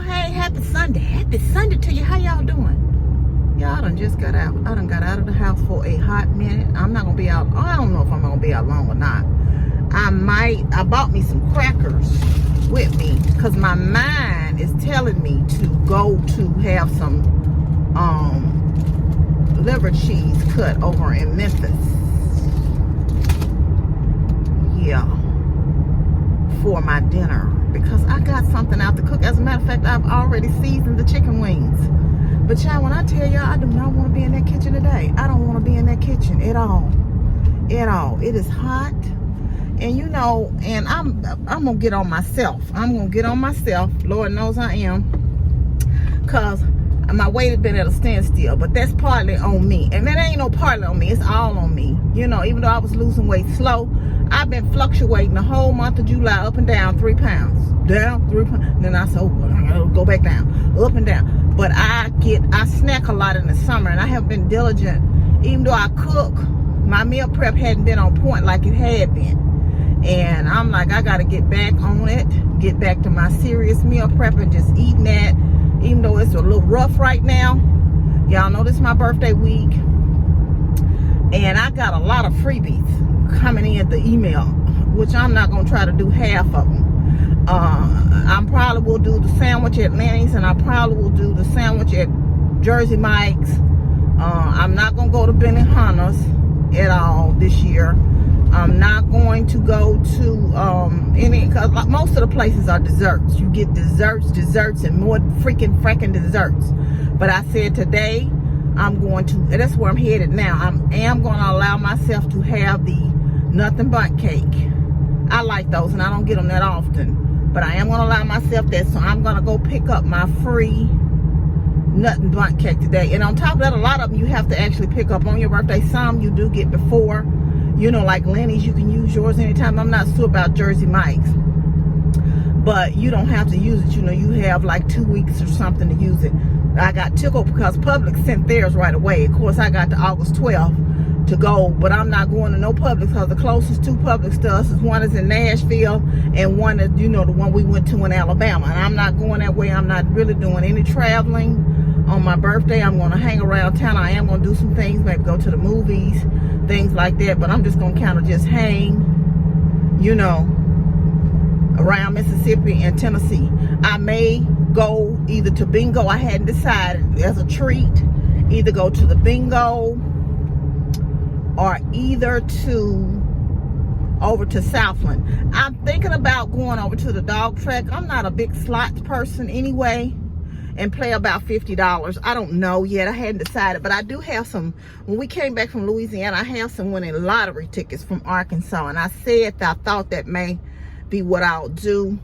Hey, happy Sunday. Happy Sunday to you. How y'all doing? Y'all, I done just got out. I done got out of the house for a hot minute. I'm not gonna be out. I don't know if I'm gonna be out long or not. I bought me some crackers with me because my mind is telling me to go to have some liver cheese cut over in Memphis. Yeah, for my dinner, because I got something out to cook. As a matter of fact, I've already seasoned the chicken wings. But y'all, when I tell y'all, I do not want to be in that kitchen today. I don't want to be in that kitchen at all. At all. It is hot. And you know, and I'm gonna get on myself. I'm gonna get on myself. Lord knows I am. Cause my weight has been at a standstill, but that's partly on me. And that ain't no partly on me, it's all on me. You know, even though I was losing weight slow, I've been fluctuating the whole month of July up and down 3 pounds. Down 3 pounds. Then I said, oh, I gotta go back down, up and down. But I snack a lot in the summer, and I have been diligent. Even though I cook, my meal prep hadn't been on point like it had been. And I'm like, I gotta get back on it, get back to my serious meal prep and just eating that. Even though it's a little rough right now. Y'all know this is my birthday week. And I got a lot of freebies coming in the email, which I'm not going to try to do half of them. I probably will do the sandwich at Lenny's, and I probably will do the sandwich at Jersey Mike's. I'm not going to go to Benihana's at all this year. I'm not going to go to any, because most of the places are desserts. You get desserts, and more fracking desserts. But I said today, I'm going to, and that's where I'm headed now. I am going to allow myself to have the Nothing Bundt Cake. I like those, and I don't get them that often. But I am going to allow myself that, so I'm going to go pick up my free Nothing Bundt Cake today. And on top of that, a lot of them you have to actually pick up on your birthday. Some you do get before. You know, like Lenny's, you can use yours anytime. I'm not sure about Jersey Mike's. But you don't have to use it. You know, you have like 2 weeks or something to use it. I got tickled because Publix sent theirs right away. Of course, I got to August 12th to go. But I'm not going to no Publix because the closest two Publix to us is one is in Nashville and one is, you know, the one we went to in Alabama. And I'm not going that way. I'm not really doing any traveling on my birthday. I'm going to hang around town. I am going to do some things, maybe go to the movies, things like that. But I'm just going to kind of just hang, you know, around Mississippi and Tennessee. I may go either to bingo. I hadn't decided, as a treat, either go to the bingo or either over to Southland. I'm thinking about going over to the dog track. I'm not a big slots person anyway, and play about $50. I don't know yet. I hadn't decided, but I do have some. When we came back from Louisiana, I have some winning lottery tickets from Arkansas, and I said that I thought that may be what I'll do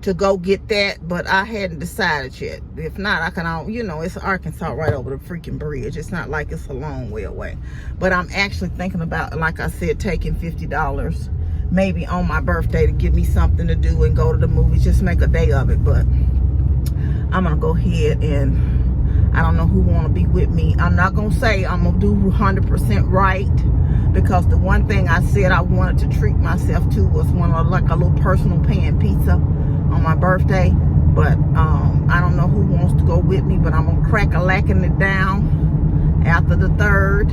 to go get that, but I hadn't decided yet. If not, I can, you know, it's Arkansas right over the freaking bridge. It's not like it's a long way away. But I'm actually thinking about, like I said, taking $50 maybe on my birthday to give me something to do and go to the movies, just make a day of it. But I'm gonna go ahead, and I don't know who want to be with me. I'm not gonna say I'm gonna do 100% right, because the one thing I said I wanted to treat myself to was one of like a little personal pan pizza on my birthday. But I don't know who wants to go with me, but I'm gonna crack-a-lacking it down after the 3rd,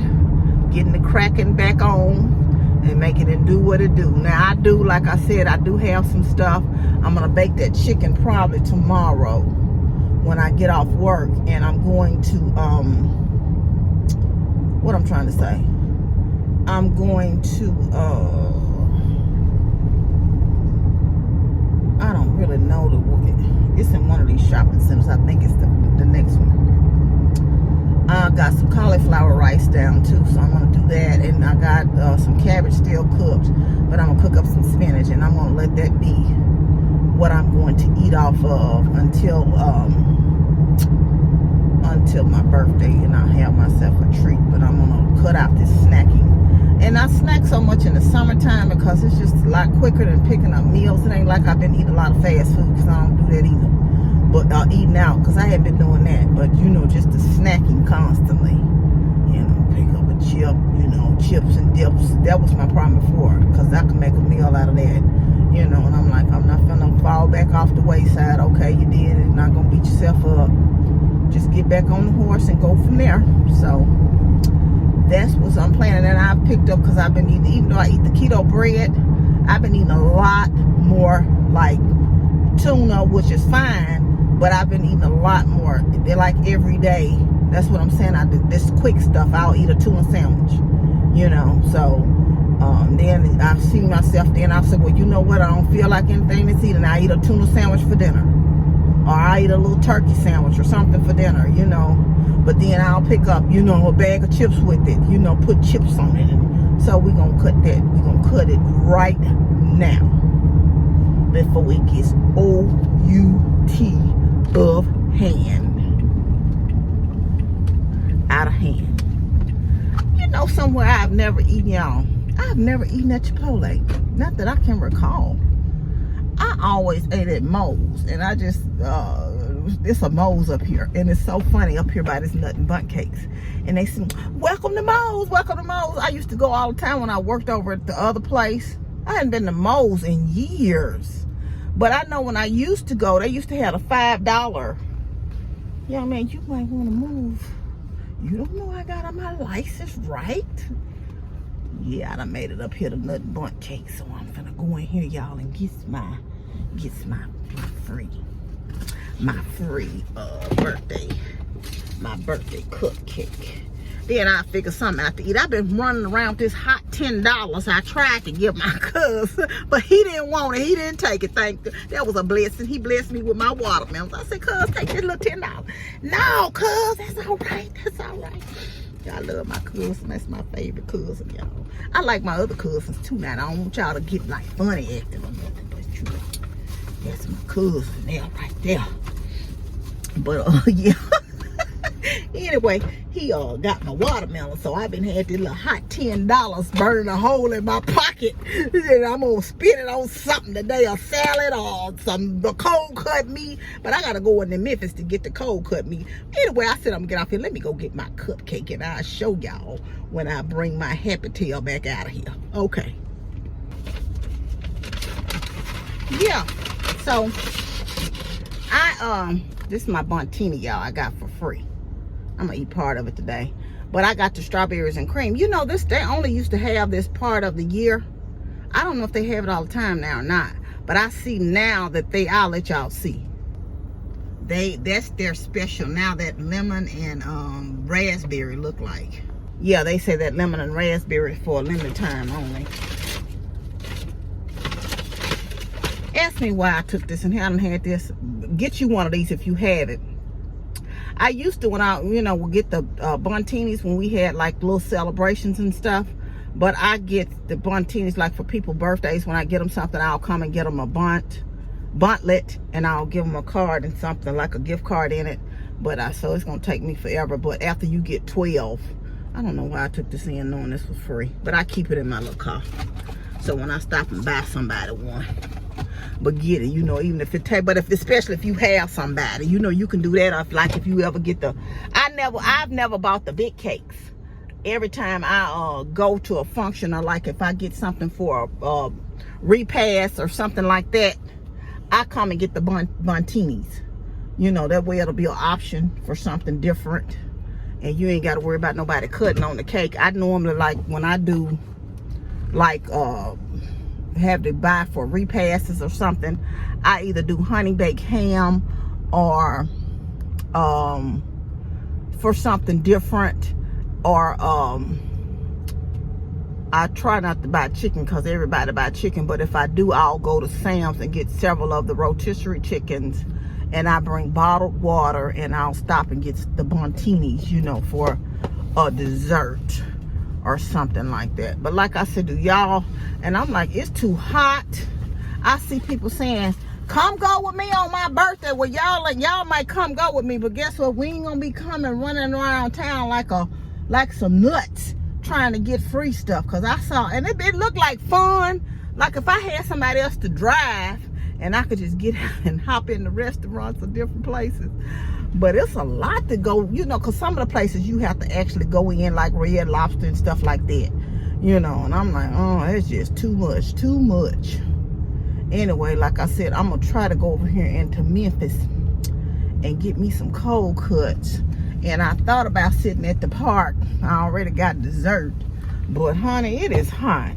getting the cracking back on and make it and do what it do. Now I do, like I said, I do have some stuff. I'm gonna bake that chicken probably tomorrow when I get off work, and I'm going to what I'm trying to say, I'm going to I don't really know it's in one of these shopping centers. I think it's the next one. I got some cauliflower rice down too, so I'm gonna do that. And I got some cabbage still cooked, but I'm gonna cook up some spinach, and I'm gonna let that be what I'm going to eat off of until my birthday, and I'll have myself a treat. But I'm gonna cut out this snacking. And I snack so much in the summertime because it's just a lot quicker than picking up meals. It ain't like I've been eating a lot of fast food, because I don't do that either. But eating out, because I haven't been doing that. But you know, just the snacking constantly. You know, pick up a chip, you know, chips and dips. That was my problem before, because I could make a meal out of that. You know, and I'm like, I'm not finna fall back off the wayside. Okay, you did it. Not gonna beat yourself up. Just get back on the horse and go from there. So that's what I'm planning. And I've picked up, because I've been eating, even though I eat the keto bread, I've been eating a lot more like tuna, which is fine, but I've been eating a lot more. They're like every day. That's what I'm saying. I do this quick stuff. I'll eat a tuna sandwich, you know. So then I see myself, then I said, well, you know what, I don't feel like anything to eat, and I eat a tuna sandwich for dinner, or I eat a little turkey sandwich or something for dinner, you know. But then I'll pick up, you know, a bag of chips with it, you know, put chips on it. And so we're gonna cut that. We're gonna cut it right now before it gets O-U-T of hand. Out of hand. You know, somewhere I've never eaten, y'all. I've never eaten at Chipotle. Not that I can recall. I always ate at Moe's, and I just, it's a Moe's up here, and it's so funny up here by this Nothing Bundt Cakes. And they say, welcome to Moe's, welcome to Moe's. I used to go all the time when I worked over at the other place. I hadn't been to Moe's in years. But I know when I used to go, they used to have a $5. Yeah, man, you might want to move. You don't know I got my license right? Yeah, I done made it up here to Nothing Bundt Cakes, so I'm finna go in here, y'all, and get my free birthday cupcake. Then I figure something out to eat. I've been running around with this hot $10. I tried to give my cousin, but he didn't want it. He didn't take it. Thank you. That was a blessing. He blessed me with my watermelons. I said, cuz, take this little $10. No, cuz, that's all right. That's all right. I love my cousin. That's my favorite cousin, y'all. I like my other cousins too now. I don't want y'all to get like funny acting or nothing, but you know, that's my cousin there, right there. But yeah. Anyway, he got my watermelon, so I've been had this little hot $10 burning a hole in my pocket. And I'm gonna spend it on something today, a salad or the cold cut meat. But I gotta go into Memphis to get the cold cut meat. Anyway, I said I'm gonna get off here. Let me go get my cupcake, and I'll show y'all when I bring my happy tail back out of here. Okay. Yeah. So this is my Bontini, y'all. I got for free. I'm gonna eat part of it today, but I got the strawberries and cream. You know, they only used to have this part of the year. I don't know if they have it all the time now or not, but I see now that I'll let y'all see. That's their special now, that lemon and raspberry look like. Yeah, they say that lemon and raspberry for a limited time only. Ask me why I took this and hadn't had this. Get you one of these if you have it. I used to, when I, would get the Bontinis when we had like little celebrations and stuff. But I get the Bontinis like for people's birthdays. When I get them something, I'll come and get them a bundlet, and I'll give them a card and something like a gift card in it. But so it's gonna take me forever. But after you get 12, I don't know why I took this in knowing this was free. But I keep it in my little car. So when I stop and buy somebody one. But get it, even if it take, but especially if you have somebody, you can do that. If you ever get I've never bought the big cakes. Every time I go to a function, or like if I get something for a repast or something like that, I come and get the Bontinis. That way it'll be an option for something different, and you ain't got to worry about nobody cutting on the cake. I normally, like when I do have to buy for repasses or something, I either do honey baked ham or for something different, or I try not to buy chicken because everybody buy chicken, but if I do, I'll go to Sam's and get several of the rotisserie chickens, and I bring bottled water, and I'll stop and get the Bontinis, for a dessert or something like that. But like I said to y'all, and I'm like, it's too hot. I see people saying, come go with me on my birthday. Well, y'all might come go with me, but guess what? We ain't gonna be coming running around town like some nuts trying to get free stuff. Cause I saw, and it looked like fun. Like if I had somebody else to drive and I could just get out and hop in the restaurants or different places. But it's a lot to go, because some of the places you have to actually go in, like Red Lobster and stuff like that, and I'm like, oh, it's just too much. Anyway, like I said, I'm gonna try to go over here into Memphis and get me some cold cuts. And I thought about sitting at the park. I already got dessert, but honey, it is hot.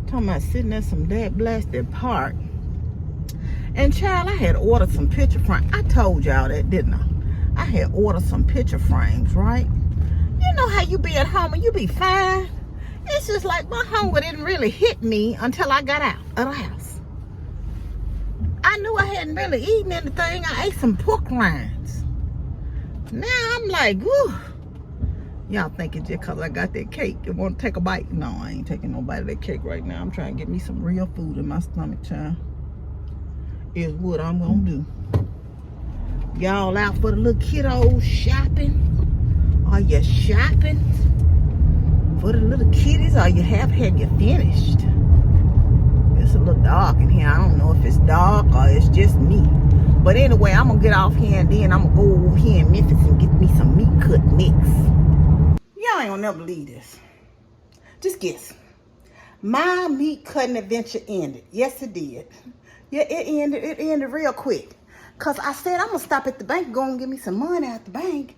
Talking about sitting at some dead blasted park. And child, I had ordered some picture frames. I told y'all that, didn't I? I had ordered some picture frames, right? You know how you be at home and you be fine. It's just like my hunger didn't really hit me until I got out of the house. I knew I hadn't really eaten anything. I ate some pork rinds. Now I'm like, whew. Y'all thinking just because I got that cake, you want to take a bite? No, I ain't taking no bite of that cake right now. I'm trying to get me some real food in my stomach, child. Is what I'm going to do. Y'all out for the little kiddos shopping? Are you shopping for the little kitties? Or you have you finished? It's a little dark in here. I don't know if it's dark or it's just me. But anyway, I'm going to get off here and then I'm going to go over here in Memphis and get me some meat cut next. Y'all ain't going to never believe this. Just guess. My meat cutting adventure ended. Yes, it did. Yeah, it ended real quick. Because I said I'm going to stop at the bank and go and get me some money at the bank.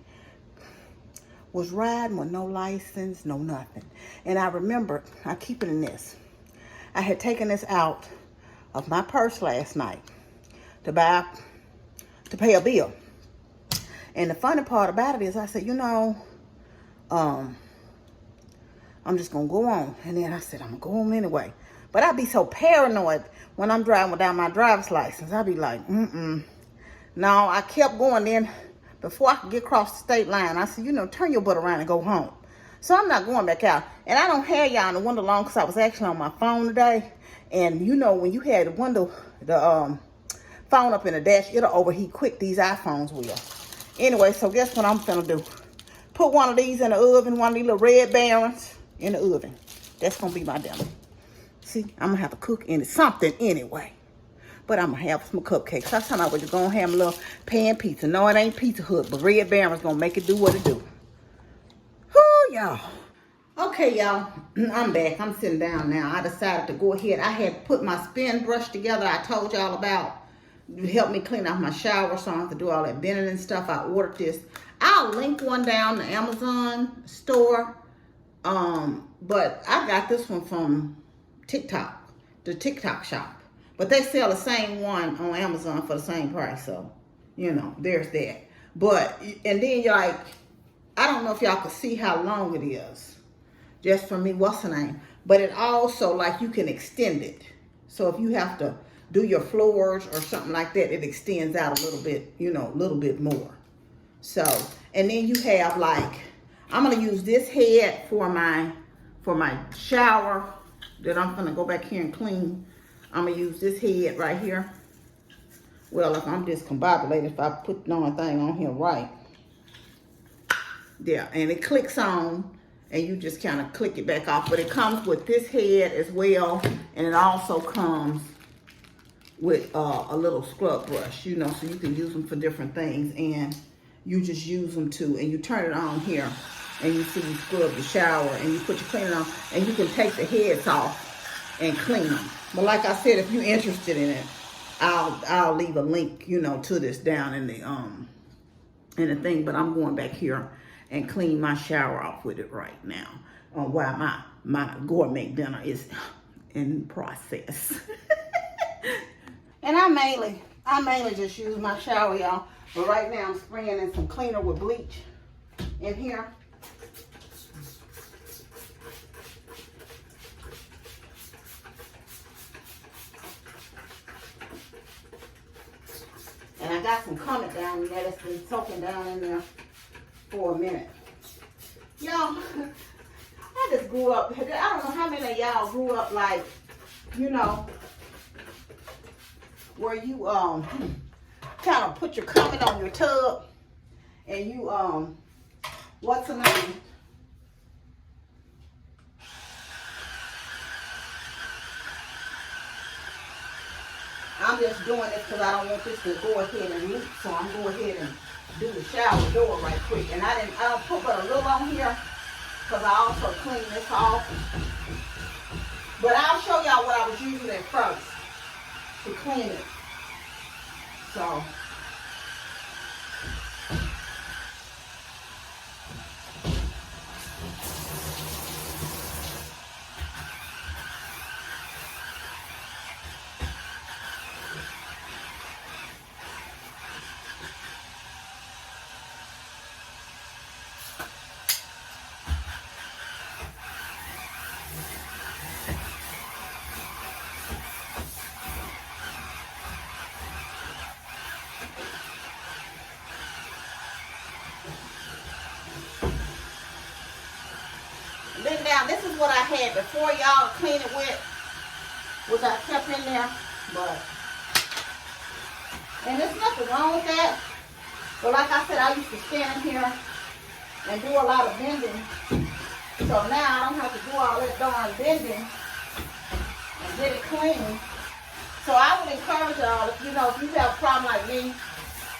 Was riding with no license, no nothing. And I remember, I keep it in this. I had taken this out of my purse last night to pay a bill. And the funny part about it is I said, you know, I'm just going to go on. And then I said, I'm going to go on anyway. But I be so paranoid when I'm driving without my driver's license. I be like, No, I kept going. Then before I could get across the state line, I said, you know, turn your butt around and go home. So I'm not going back out. And I don't have y'all in the window long because I was actually on my phone today. And you know, when you had the window, the phone up in the dash, it'll overheat quick. These iPhones will. Anyway, so guess what I'm finna do? Put one of these in the oven, one of these little Red Barons in the oven. That's gonna be my dinner. See, I'm gonna have to cook in something anyway. But I'm gonna have some cupcakes. That's how I was just gonna have a little pan pizza. No, it ain't Pizza Hut, but Red Baron's gonna make it do what it do. Whoo, y'all. Okay, y'all, I'm back. I'm sitting down now. I decided to go ahead. I had put my spin brush together. I told y'all about. It helped me clean off my shower, so I don't have to do all that bending and stuff. I ordered this. I'll link one down the Amazon store. But I got this one from TikTok, the TikTok shop. But they sell the same one on Amazon for the same price. So, you know, there's that. But, and then you're like, I don't know if y'all can see how long it is. Just for me, what's the name? But it also, like, you can extend it. So if you have to do your floors or something like that, it extends out a little bit, you know, a little bit more. So, and then you have, like, I'm going to use this head for my shower that I'm going to go back here and clean. I'm going to use this head right here. Well, if I'm discombobulated, if I put the only thing on here right. Yeah, and it clicks on, and you just kind of click it back off. But it comes with this head as well, and it also comes with a little scrub brush, you know, so you can use them for different things. And you just use them to, and you turn it on here, and you see you scrub the shower, and you put your cleaner on, and you can take the heads off and clean them. But like I said, if you're interested in it, I'll leave a link, you know, to this down in the thing. But I'm going back here and clean my shower off with it right now, while my gourmet dinner is in process. And I mainly just use my shower, y'all. But right now I'm spraying in some cleaner with bleach in here. And I got some Comet down there that's been soaking down in there for a minute. Y'all, I just grew up, I don't know how many of y'all grew up like, you know, where you kind of put your Comet on your tub and you, what's the name? I'm just doing this because I don't want this to go ahead and leak, so I'm going ahead and do the shower door right quick. And I don't put but a little on here because I also clean this off. But I'll show y'all what I was using at first. clean it. So then now this is what I had before y'all clean it with, which I kept in there, and there's nothing wrong with that. But like I said, I used to stand here and do a lot of bending. So now I don't have to do all that darn bending and get it clean. So I would encourage y'all, if you have a problem like me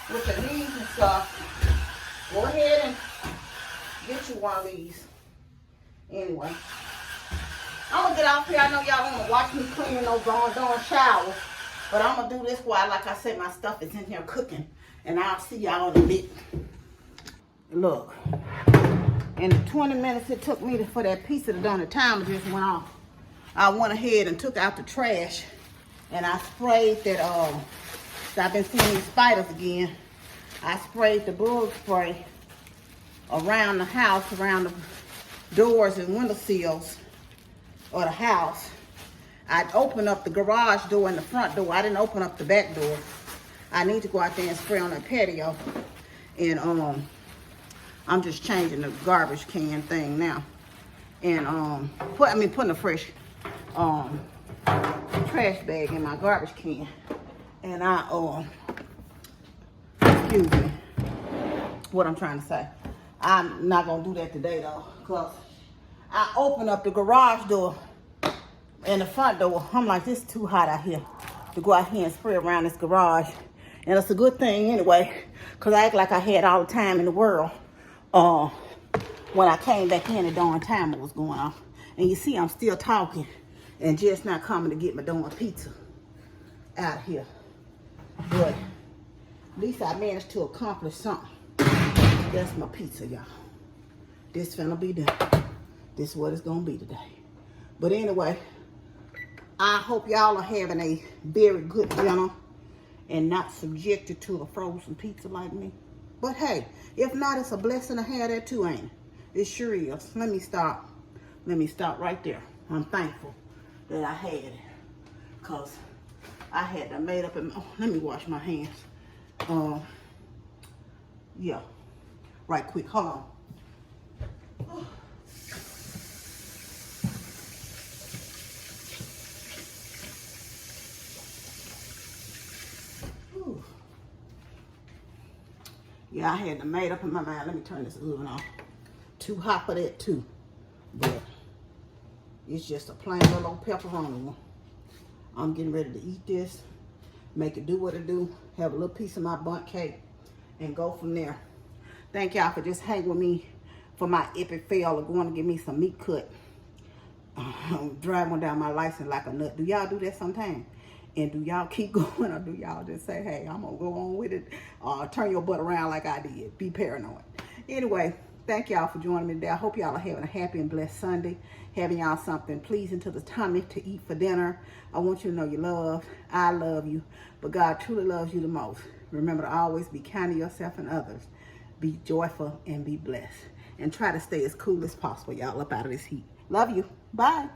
with your knees and stuff, go ahead and get you one of these. Anyway, I'm gonna get off here. I know y'all wanna watch me cleaning those darn showers, but I'm gonna do this while, like I said, my stuff is in here cooking, and I'll see y'all in a bit. Look, in the 20 minutes it took me for that piece of the donut timer just went off, I went ahead and took out the trash, and I sprayed that. I've been seeing these spiders again. I sprayed the bug spray around the house, around the doors and window sills of the house. I opened up the garage door and the front door. I didn't open up the back door. I need to go out there and spray on that patio. And I'm just changing the garbage can thing now. And putting a fresh trash bag in my garbage can. And excuse me, what I'm trying to say. I'm not gonna do that today though, because I opened up the garage door and the front door. I'm like, this is too hot out here to go out here and spray around this garage. And it's a good thing anyway, because I act like I had all the time in the world. When I came back in, the darn timer was going off. And you see I'm still talking and just not coming to get my darn pizza out of here. But at least I managed to accomplish something. That's my pizza, y'all. This finna be done. This is what it's gonna be today. But anyway, I hope y'all are having a very good dinner and not subjected to a frozen pizza like me. But hey, if not, it's a blessing to have that too, ain't it? It sure is. Let me stop right there. I'm thankful that I had it, because I had that made up in my, let me wash my hands. Yeah. Right quick, hold on. Ooh. Yeah, I had the made up in my mind. Let me turn this oven off. Too hot for that too. But it's just a plain little old pepperoni one. I'm getting ready to eat this, make it do what it do, have a little piece of my bundt cake, and go from there. Thank y'all for just hanging with me for my epic fail of going to get me some meat cut. Driving down my license like a nut. Do y'all do that sometime? And do y'all keep going, or do y'all just say, hey, I'm going to go on with it? Turn your butt around like I did. Be paranoid. Anyway, thank y'all for joining me today. I hope y'all are having a happy and blessed Sunday. Having y'all something pleasing to the tummy to eat for dinner. I want you to know you're loved. I love you. But God truly loves you the most. Remember to always be kind to yourself and others. Be joyful and be blessed. And try to stay as cool as possible, y'all, up out of this heat. Love you. Bye.